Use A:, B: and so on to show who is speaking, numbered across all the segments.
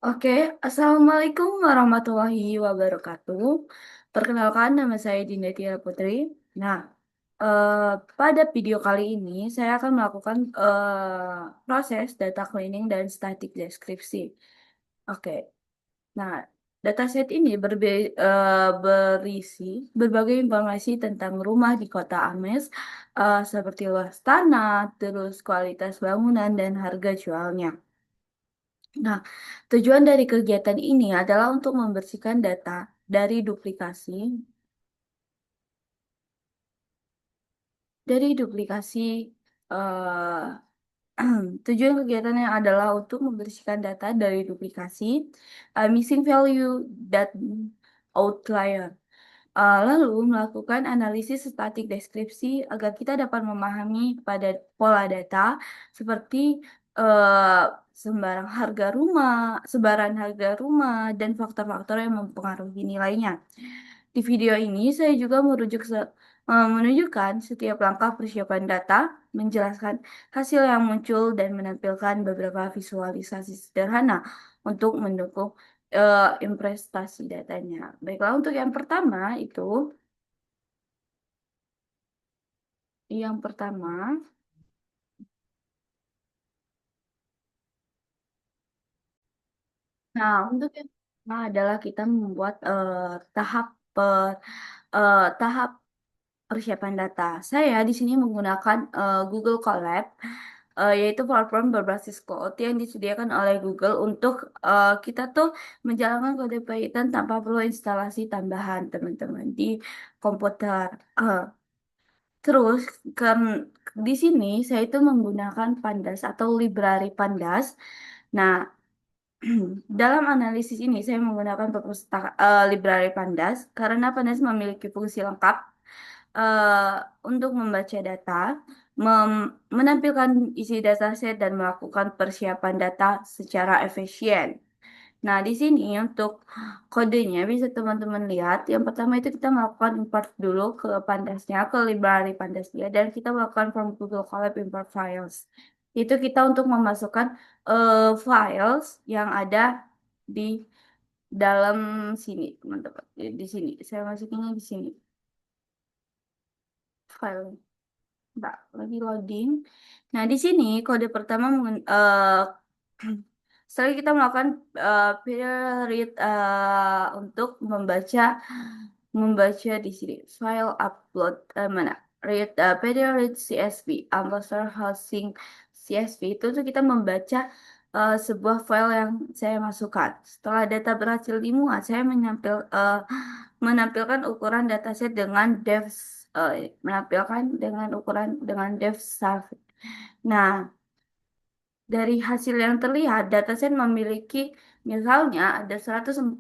A: Oke, Assalamualaikum warahmatullahi wabarakatuh. Perkenalkan, nama saya Dinda Tiara Putri. Nah, eh, pada video kali ini saya akan melakukan proses data cleaning dan static deskripsi. Oke, nah dataset ini berisi berbagai informasi tentang rumah di kota Ames, seperti luas tanah, terus kualitas bangunan, dan harga jualnya. Nah, tujuan dari kegiatan ini adalah untuk membersihkan data dari duplikasi, dari duplikasi. Tujuan kegiatannya adalah untuk membersihkan data dari duplikasi, missing value, dan outlier. Lalu melakukan analisis statik deskripsi agar kita dapat memahami pada pola data seperti eh, sebaran harga rumah, dan faktor-faktor yang mempengaruhi nilainya. Di video ini saya juga menunjukkan setiap langkah persiapan data, menjelaskan hasil yang muncul, dan menampilkan beberapa visualisasi sederhana untuk mendukung investasi datanya. Baiklah, untuk yang pertama, untuk yang pertama adalah kita membuat tahap persiapan data. Saya di sini menggunakan Google Colab, yaitu platform berbasis cloud yang disediakan oleh Google untuk kita tuh menjalankan kode Python tanpa perlu instalasi tambahan, teman-teman, di komputer. Eh, Terus ke, di sini saya itu menggunakan Pandas atau library Pandas. Nah, dalam analisis ini saya menggunakan library Pandas karena Pandas memiliki fungsi lengkap untuk membaca data, menampilkan isi dataset, dan melakukan persiapan data secara efisien. Nah, di sini untuk kodenya bisa teman-teman lihat. Yang pertama itu kita melakukan import dulu ke Pandasnya, ke library Pandasnya, dan kita melakukan from Google Colab import files. Itu kita untuk memasukkan files yang ada di dalam sini, teman-teman. Di sini, saya masukinnya di sini. File. Mbak, lagi loading. Nah, di sini kode pertama setelah kita melakukan period read untuk membaca di sini file upload mana read period read CSV ambassador housing CSV itu tuh kita membaca sebuah file yang saya masukkan. Setelah data berhasil dimuat, saya menampilkan ukuran dataset dengan dev size. Nah, dari hasil yang terlihat, dataset memiliki misalnya ada 1460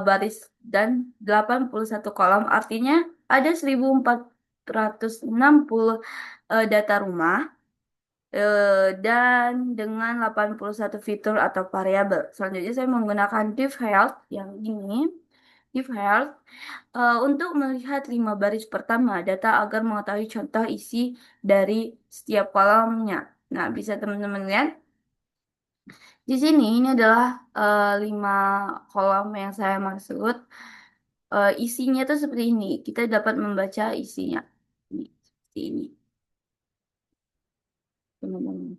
A: baris dan 81 kolom, artinya ada 1460 data rumah dan dengan 81 fitur atau variabel. Selanjutnya saya menggunakan div health yang ini. Div health untuk melihat 5 baris pertama data agar mengetahui contoh isi dari setiap kolomnya. Nah, bisa teman-teman lihat di sini. Ini adalah 5 kolom yang saya maksud. Isinya tuh seperti ini. Kita dapat membaca isinya. Ini, seperti ini, teman-teman.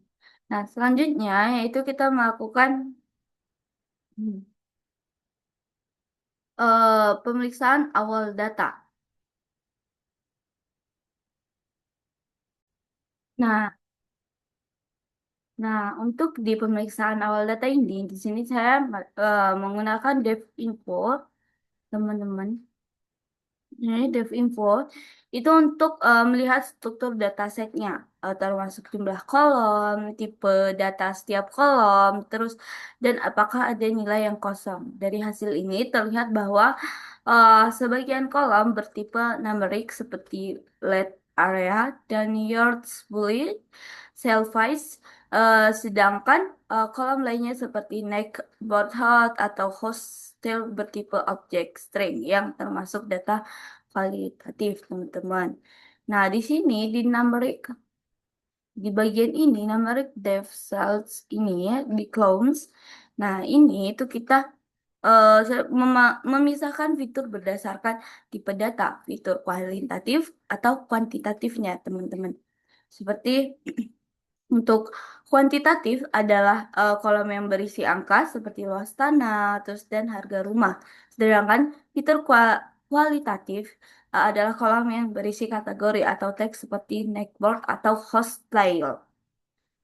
A: Nah, selanjutnya yaitu kita melakukan hmm, pemeriksaan awal data. Nah, untuk di pemeriksaan awal data ini, di sini saya menggunakan DevInfo, teman-teman. Ini DevInfo itu untuk melihat struktur datasetnya, termasuk jumlah kolom, tipe data setiap kolom, terus dan apakah ada nilai yang kosong. Dari hasil ini terlihat bahwa sebagian kolom bertipe numeric seperti let area dan yards bullet, cell size, sedangkan kolom lainnya seperti neck, board height, atau hostel bertipe object string yang termasuk data kualitatif, teman-teman. Nah, di sini di numeric Di bagian ini numeric def cells ini ya di clones. Nah, ini itu kita memisahkan fitur berdasarkan tipe data, fitur kualitatif atau kuantitatifnya, teman-teman. Seperti untuk kuantitatif adalah kolom yang berisi angka seperti luas tanah, terus dan harga rumah. Sedangkan fitur kualitatif adalah kolom yang berisi kategori atau teks seperti network atau hostile.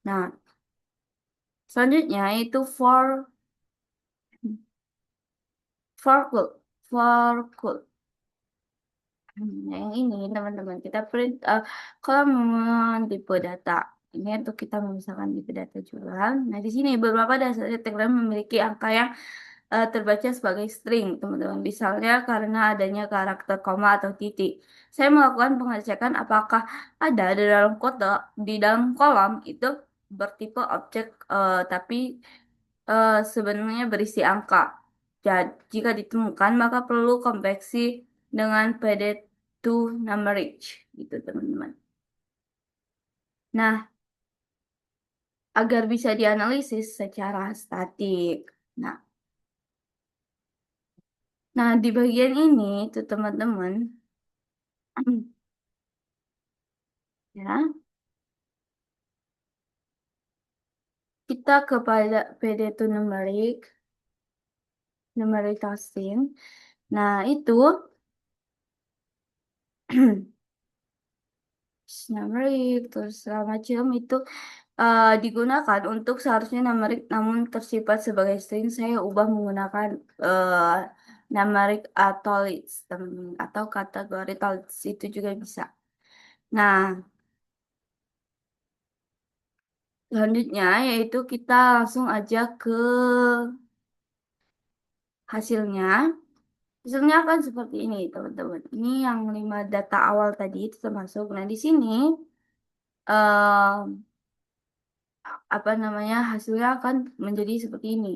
A: Nah, selanjutnya itu for cool. Yang ini teman-teman kita print kalau tipe data ini untuk kita memisahkan tipe data juga. Nah di sini beberapa dasar Telegram memiliki angka yang terbaca sebagai string teman-teman. Misalnya karena adanya karakter koma atau titik. Saya melakukan pengecekan apakah ada di dalam kode di dalam kolom itu bertipe objek tapi sebenarnya berisi angka. Jadi, jika ditemukan, maka perlu konveksi dengan PD to numeric, gitu teman-teman. Nah, agar bisa dianalisis secara statik. Nah, nah di bagian ini tuh teman-teman, ya, kita kepada PD to numeric tossing. Nah, itu numeric terus segala macam itu digunakan untuk seharusnya numerik namun tersifat sebagai string saya ubah menggunakan numerik atau list atau kategori list itu juga bisa. Nah, selanjutnya yaitu kita langsung aja ke hasilnya. Hasilnya akan seperti ini, teman-teman. Ini yang 5 data awal tadi itu termasuk. Nah, di sini eh, apa namanya hasilnya akan menjadi seperti ini.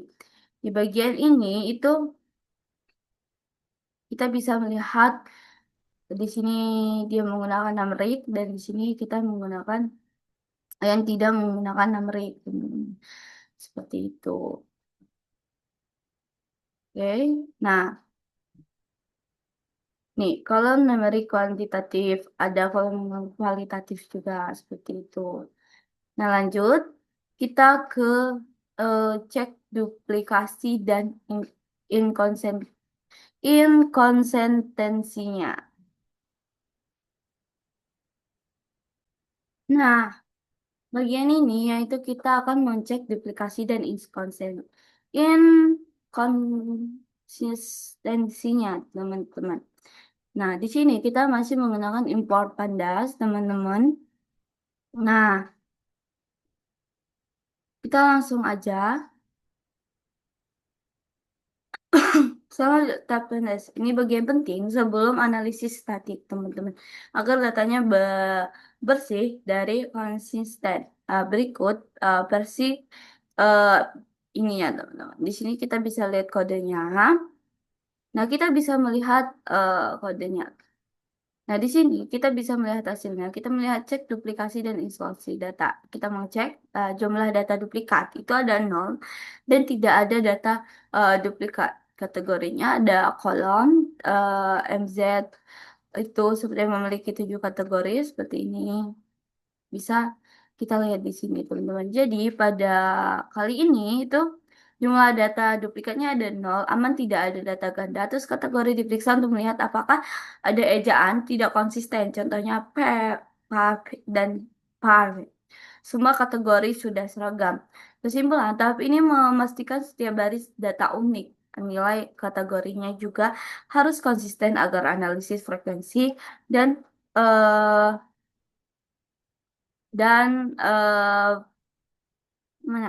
A: Di bagian ini itu kita bisa melihat di sini dia menggunakan numerik dan di sini kita menggunakan yang tidak menggunakan numerik. Seperti itu. Oke. Nah, nih kalau numerik kuantitatif ada kolom kualitatif juga seperti itu. Nah, lanjut kita ke eh, cek duplikasi dan inkonsen inkonsistensinya. Nah, bagian ini yaitu kita akan mengecek duplikasi dan inkonsistensinya, teman-teman. Nah, di sini kita masih menggunakan import pandas, teman-teman. Nah, kita langsung aja sama tab pandas. Ini bagian penting sebelum analisis statik, teman-teman. Agar datanya bersih dari konsisten. Berikut versi eh, ininya, teman-teman. Di sini kita bisa lihat kodenya. Nah, kita bisa melihat kodenya. Nah, di sini kita bisa melihat hasilnya. Kita melihat cek duplikasi dan instansi data. Kita mau cek jumlah data duplikat. Itu ada 0 dan tidak ada data duplikat. Kategorinya ada kolom MZ itu seperti yang memiliki 7 kategori seperti ini. Bisa kita lihat di sini, teman-teman. Jadi, pada kali ini itu jumlah data duplikatnya ada 0, aman tidak ada data ganda. Terus kategori diperiksa untuk melihat apakah ada ejaan tidak konsisten. Contohnya par, dan par. Semua kategori sudah seragam. Kesimpulan, tahap ini memastikan setiap baris data unik. Nilai kategorinya juga harus konsisten agar analisis frekuensi dan eh, dan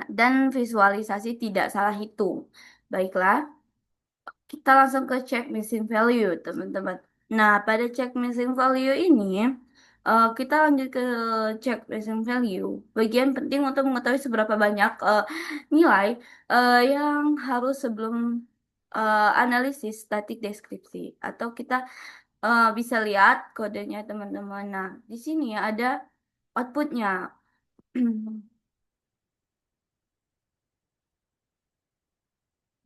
A: dan visualisasi tidak salah hitung. Baiklah, kita langsung ke check missing value, teman-teman. Nah, pada check missing value ini, kita lanjut ke check missing value. Bagian penting untuk mengetahui seberapa banyak nilai yang harus sebelum analisis statik deskripsi. Atau kita bisa lihat kodenya, teman-teman. Nah, di sini ada outputnya.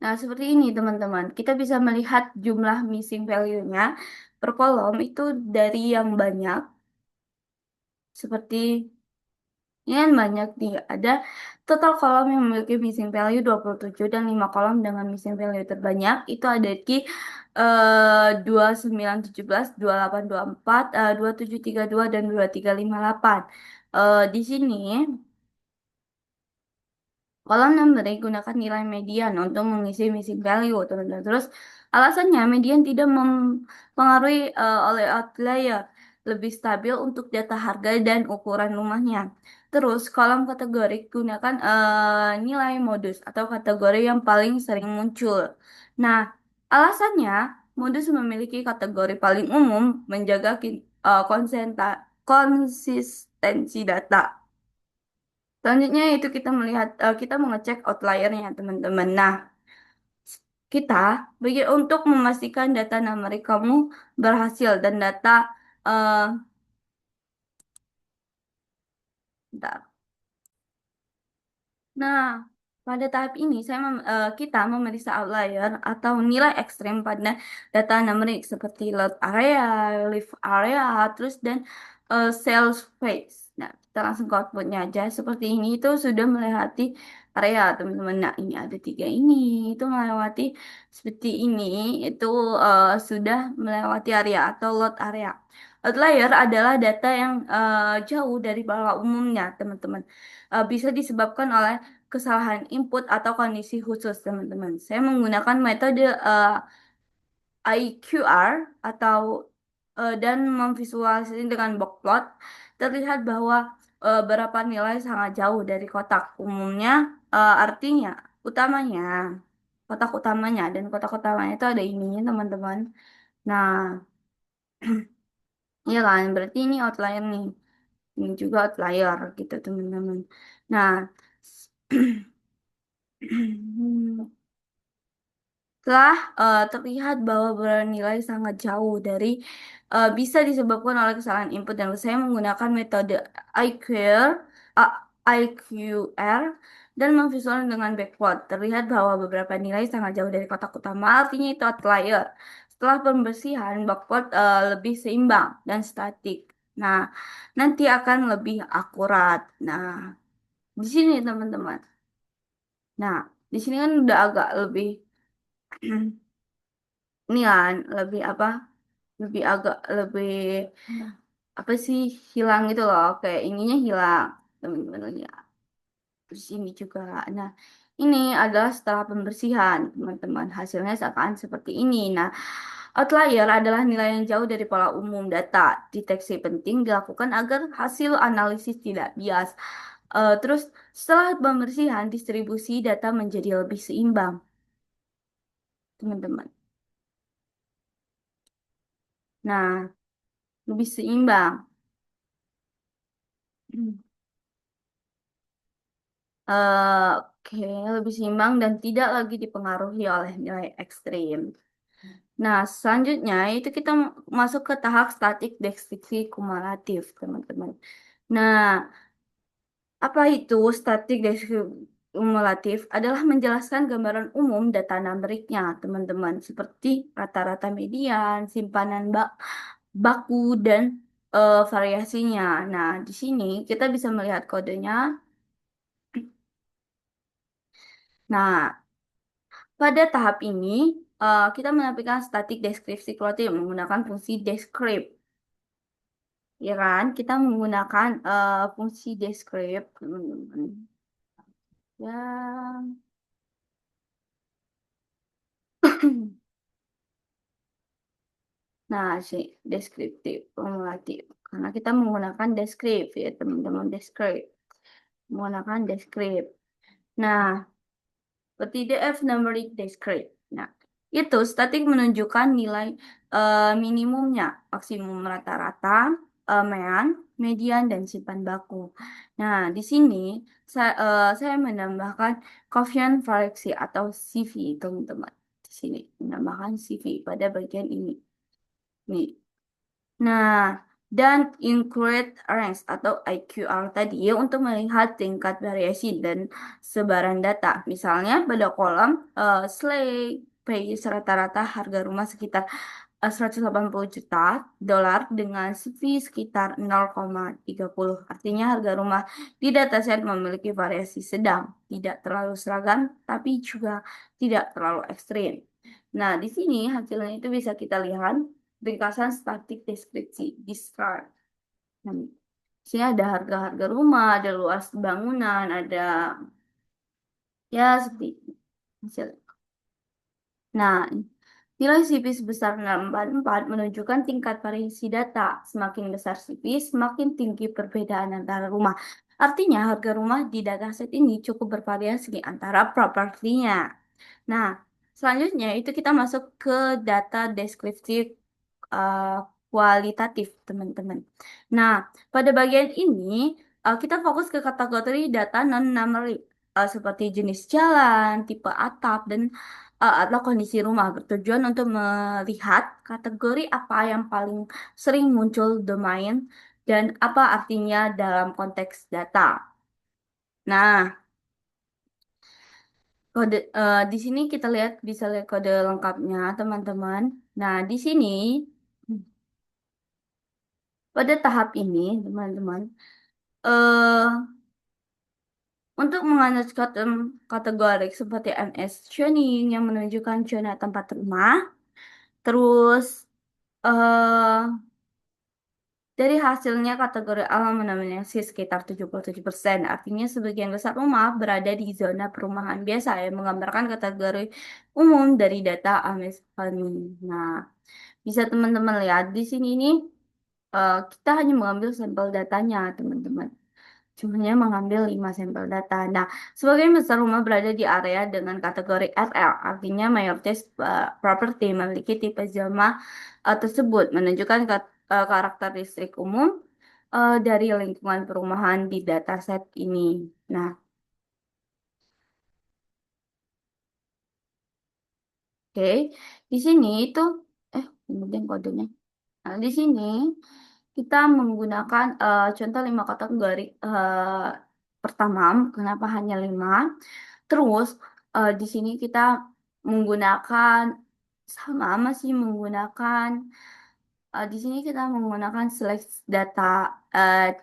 A: Nah, seperti ini teman-teman. Kita bisa melihat jumlah missing value-nya per kolom itu dari yang banyak seperti ini kan banyak nih. Ada total kolom yang memiliki missing value 27 dan 5 kolom dengan missing value terbanyak itu ada di 2917, 2824, 2732 dan 2358. Di sini kolom number gunakan nilai median untuk mengisi missing value, teman-teman. Terus alasannya median tidak mempengaruhi oleh outlier, lebih stabil untuk data harga dan ukuran rumahnya. Terus kolom kategori gunakan nilai modus atau kategori yang paling sering muncul. Nah, alasannya modus memiliki kategori paling umum menjaga konsistensi data. Selanjutnya itu kita melihat kita mengecek outliernya teman-teman. Nah, kita bagi untuk memastikan data numeric kamu berhasil dan data eh bentar. Nah, pada tahap ini kita memeriksa outlier atau nilai ekstrem pada data numerik seperti load area, leaf area, terus dan cell space. Nah, kita langsung ke outputnya aja. Seperti ini itu sudah melewati area, teman-teman. Nah, ini ada tiga ini, itu melewati seperti ini, itu sudah melewati area atau load area. Outlier adalah data yang jauh dari pola umumnya, teman-teman. Bisa disebabkan oleh kesalahan input atau kondisi khusus, teman-teman. Saya menggunakan metode IQR atau dan memvisualisasi dengan box plot. Terlihat bahwa beberapa nilai sangat jauh dari kotak umumnya, artinya utamanya, kotak utamanya dan kotak utamanya itu ada ini, teman-teman. Nah, iya kan, berarti ini outlier nih. Ini juga outlier gitu, teman-teman. Nah, telah terlihat bahwa bernilai sangat jauh dari bisa disebabkan oleh kesalahan input dan saya menggunakan metode IQR, uh, IQR dan memvisualisasikan dengan backward. Terlihat bahwa beberapa nilai sangat jauh dari kotak utama, artinya itu outlier. Setelah pembersihan, backward lebih seimbang dan statik. Nah, nanti akan lebih akurat. Nah, di sini teman-teman. Nah, di sini kan udah agak lebih ini kan lebih apa lebih agak lebih apa sih hilang gitu loh kayak ininya hilang teman-teman ya terus ini juga nah ini adalah setelah pembersihan teman-teman hasilnya akan seperti ini. Nah, outlier adalah nilai yang jauh dari pola umum data. Deteksi penting dilakukan agar hasil analisis tidak bias. Terus setelah pembersihan distribusi data menjadi lebih seimbang teman-teman. Nah, lebih seimbang. Oke, lebih seimbang dan tidak lagi dipengaruhi oleh nilai ekstrim. Nah, selanjutnya itu kita masuk ke tahap statik deskripsi kumulatif, teman-teman. Nah, apa itu statik deskripsi kumulatif? Adalah menjelaskan gambaran umum data numeriknya, teman-teman, seperti rata-rata median, simpanan baku, dan variasinya. Nah, di sini kita bisa melihat kodenya. Nah, pada tahap ini, kita menampilkan static deskripsi kualitatif menggunakan fungsi descript. Ya kan? Kita menggunakan fungsi descript. Ya. Nah, si deskriptif, kumulatif. Karena kita menggunakan descript, ya teman-teman, descript. Menggunakan descript. Nah, seperti df numeric descript. Nah, itu statik menunjukkan nilai minimumnya, maksimum rata-rata, mean, median, dan simpan baku. Nah, di sini saya menambahkan koefisien variasi atau CV, teman-teman. Di sini menambahkan CV pada bagian ini. Nih. Nah, dan include range atau IQR tadi ya untuk melihat tingkat variasi dan sebaran data. Misalnya pada kolom Slay Price rata-rata harga rumah sekitar 180 juta dolar dengan CV sekitar 0,30. Artinya harga rumah di dataset memiliki variasi sedang, tidak terlalu seragam, tapi juga tidak terlalu ekstrim. Nah, di sini hasilnya itu bisa kita lihat ringkasan statik deskripsi, describe. Nah, di sini ada harga-harga rumah, ada luas bangunan, ada ya seperti itu. Hasil. Nah, nilai CP sebesar 644 menunjukkan tingkat variasi data. Semakin besar CP, semakin tinggi perbedaan antara rumah. Artinya harga rumah di dataset ini cukup bervariasi antara propertinya. Nah, selanjutnya itu kita masuk ke data deskriptif uh, kualitatif, teman-teman. Nah, pada bagian ini kita fokus ke kategori data non-numeric seperti jenis jalan, tipe atap, dan atau kondisi rumah bertujuan untuk melihat kategori apa yang paling sering muncul domain dan apa artinya dalam konteks data. Nah, kode di sini kita lihat bisa lihat kode lengkapnya, teman-teman. Nah, di sini pada tahap ini, teman-teman, eh untuk menganalisis kategori seperti MS tuning yang menunjukkan zona tempat rumah, terus eh dari hasilnya kategori alam mendominasi sekitar 77%. Artinya sebagian besar rumah berada di zona perumahan biasa yang menggambarkan kategori umum dari data AMS Kami. Nah, bisa teman-teman lihat di sini nih kita hanya mengambil sampel datanya, teman-teman. Semuanya mengambil 5 sampel data. Nah, sebagian besar rumah berada di area dengan kategori RL, artinya mayoritas properti memiliki tipe zona tersebut, menunjukkan karakteristik umum dari lingkungan perumahan di dataset ini. Nah, oke, di sini itu, kemudian kodenya. Nah, di sini kita menggunakan contoh 5 kategori. Pertama, kenapa hanya 5? Terus di sini kita menggunakan sama masih menggunakan di sini kita menggunakan select data eh,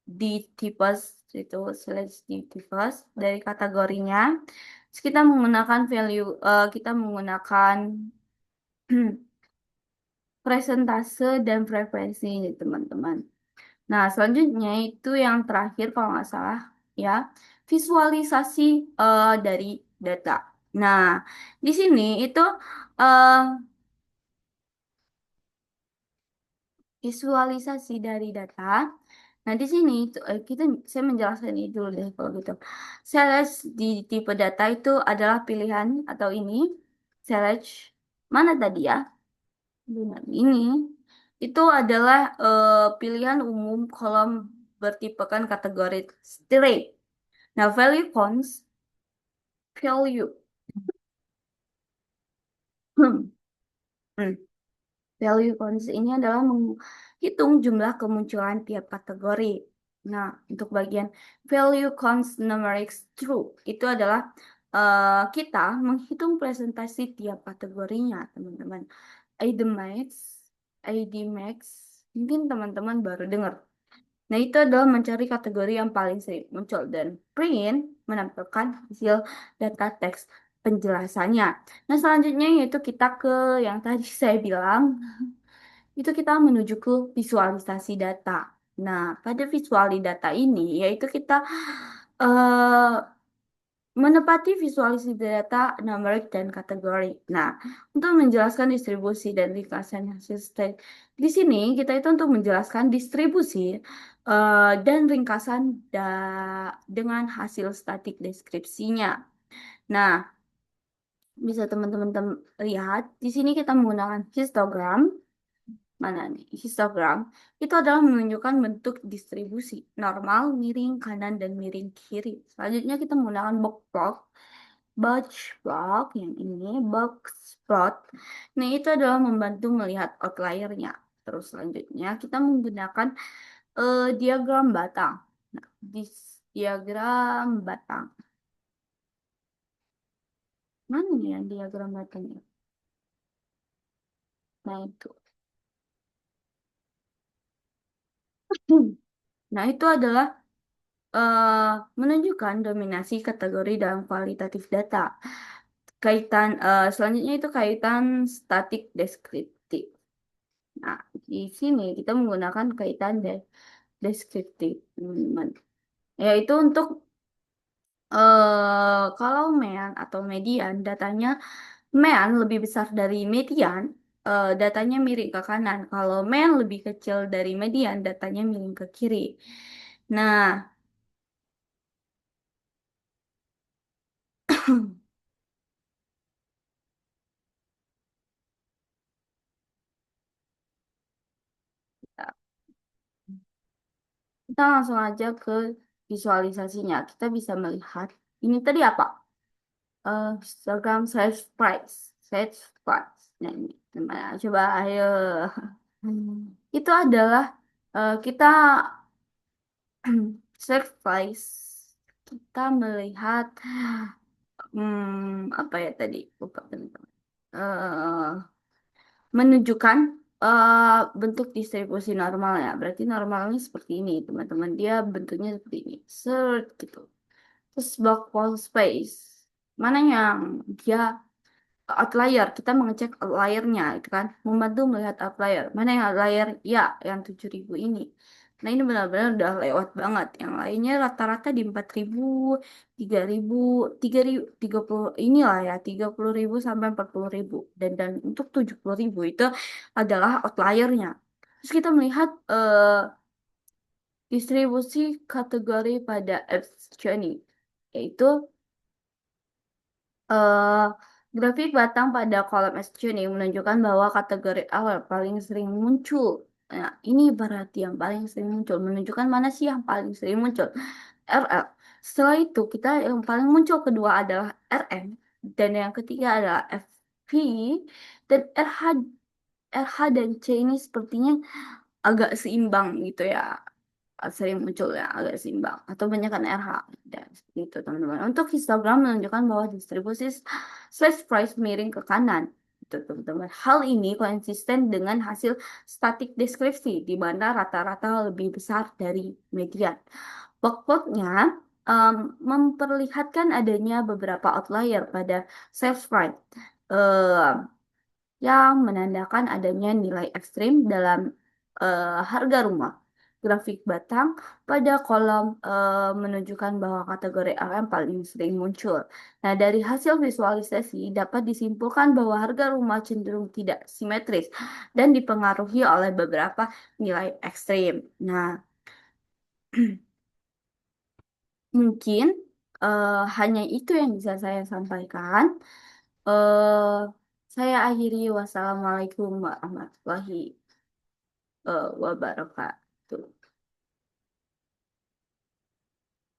A: di tipes itu select di tipes dari kategorinya. Terus kita menggunakan value kita menggunakan presentase dan frekuensi teman-teman. Nah, selanjutnya itu yang terakhir kalau nggak salah ya, visualisasi dari data. Nah, di sini itu eh, visualisasi dari data. Nah, di sini saya menjelaskan ini dulu deh kalau gitu. Select di tipe data itu adalah pilihan atau ini select mana tadi ya? Benar, ini itu adalah pilihan umum kolom bertipekan kategori string. Nah, value cons, value, hmm, hmm. Value cons ini adalah menghitung jumlah kemunculan tiap kategori. Nah, untuk bagian value cons numerics true itu adalah kita menghitung presentasi tiap kategorinya, teman-teman. ID max, ID max, mungkin teman-teman baru dengar. Nah, itu adalah mencari kategori yang paling sering muncul dan print menampilkan hasil data teks penjelasannya. Nah, selanjutnya yaitu kita ke yang tadi saya bilang, itu kita menuju ke visualisasi data. Nah, pada visualisasi data ini yaitu kita eh, menepati visualisasi data, numerik, dan kategori. Nah, untuk menjelaskan distribusi dan ringkasan hasil state, di sini kita itu untuk menjelaskan distribusi dan ringkasan dengan hasil statik deskripsinya. Nah, bisa teman-teman lihat di sini kita menggunakan histogram. Mana nih? Histogram itu adalah menunjukkan bentuk distribusi normal, miring kanan dan miring kiri. Selanjutnya kita menggunakan box plot. Box plot yang ini box plot. Nah, itu adalah membantu melihat outliernya. Terus selanjutnya kita menggunakan diagram batang. Nah, di diagram batang. Mana nih yang diagram batangnya? Nah, itu. Nah, itu adalah eh, menunjukkan dominasi kategori dalam kualitatif data. Selanjutnya itu kaitan statik deskriptif. Nah, di sini kita menggunakan kaitan deskriptif, teman-teman. Yaitu untuk kalau mean atau median, datanya mean lebih besar dari median, datanya miring ke kanan. Kalau mean lebih kecil dari median, datanya miring ke kiri. Nah, kita langsung aja ke visualisasinya. Kita bisa melihat ini tadi apa? Instagram search price, search price. Nah, ini gimana? Coba ayo. Itu adalah kita search price. Kita melihat apa ya tadi? Lupa teman-teman. Eh, Menunjukkan bentuk distribusi normalnya. Berarti normalnya seperti ini, teman-teman. Dia bentuknya seperti ini. Search gitu. Terus block wall space. Mana yang dia outlier? Kita mengecek outliernya, itu kan. Membantu melihat outlier. Mana yang outlier? Ya, yang 7.000 ini. Nah, ini benar-benar udah lewat banget. Yang lainnya rata-rata di 4.000, 3.000, 3.000, 30 inilah ya, 30.000 sampai 40.000. Dan untuk 70.000 itu adalah outliernya. Terus kita melihat distribusi kategori pada Epps Journey, yaitu eh, grafik batang pada kolom SQ ini menunjukkan bahwa kategori awal paling sering muncul. Nah, ini berarti yang paling sering muncul. Menunjukkan mana sih yang paling sering muncul? RL. Setelah itu, kita yang paling muncul kedua adalah RM. Dan yang ketiga adalah FV. Dan RH dan C ini sepertinya agak seimbang gitu ya, sering muncul ya agak seimbang atau banyakkan RH dan seperti itu teman-teman. Untuk histogram menunjukkan bahwa distribusi slash price miring ke kanan itu teman-teman. Hal ini konsisten dengan hasil statik deskripsi di mana rata-rata lebih besar dari median. Pokoknya memperlihatkan adanya beberapa outlier pada sales price yang menandakan adanya nilai ekstrim dalam harga rumah. Grafik batang pada kolom menunjukkan bahwa kategori RM paling sering muncul. Nah, dari hasil visualisasi dapat disimpulkan bahwa harga rumah cenderung tidak simetris dan dipengaruhi oleh beberapa nilai ekstrim. Nah, mungkin hanya itu yang bisa saya sampaikan. Eh, saya akhiri. Wassalamualaikum warahmatullahi wabarakatuh.